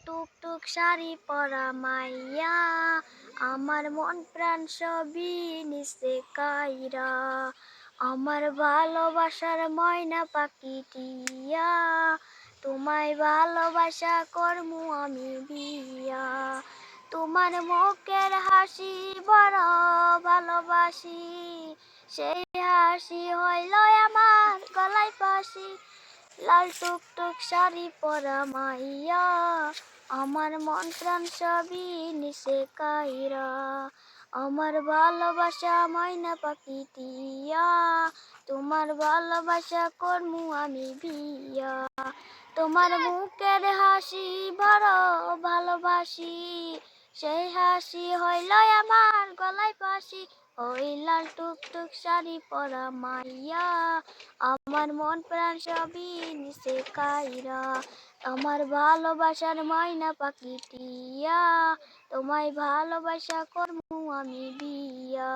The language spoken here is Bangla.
টুকটুক শাড়ি পরা মাইয়া, আমার মন প্রাণ সবই নিছে কাইরা। আমার ভালোবাসার ময়না পাখি টিয়া, তোমায় ভালোবাসা করমু আমি বিয়া। তোমার মুখের হাসি বড় ভালোবাসি, সেই হাসি হইল আমার গলায় ফাঁসি। লাল টুকটুক শাড়ি পরা মাইয়া, আমার মন প্রাণ সবই নিছে কাইরা। আমার ভালোবাসা ময়না পাখি টিয়া, তোমার ভালোবাসা করমু আমি বিয়া। তোমার মুখের হাসি বড় ভালোবাসি, সেই হাসি হইল আমার গলায় ফাঁসি। ওই লাল টুকটুক শাড়ি পরা মাইয়া, আমার মন প্রাণ সবই নিছে কাইরা। আমার ভালোবাসার ময়না পাখি টিয়া, তোমায় ভালোবাসা করমু আমি বিয়া।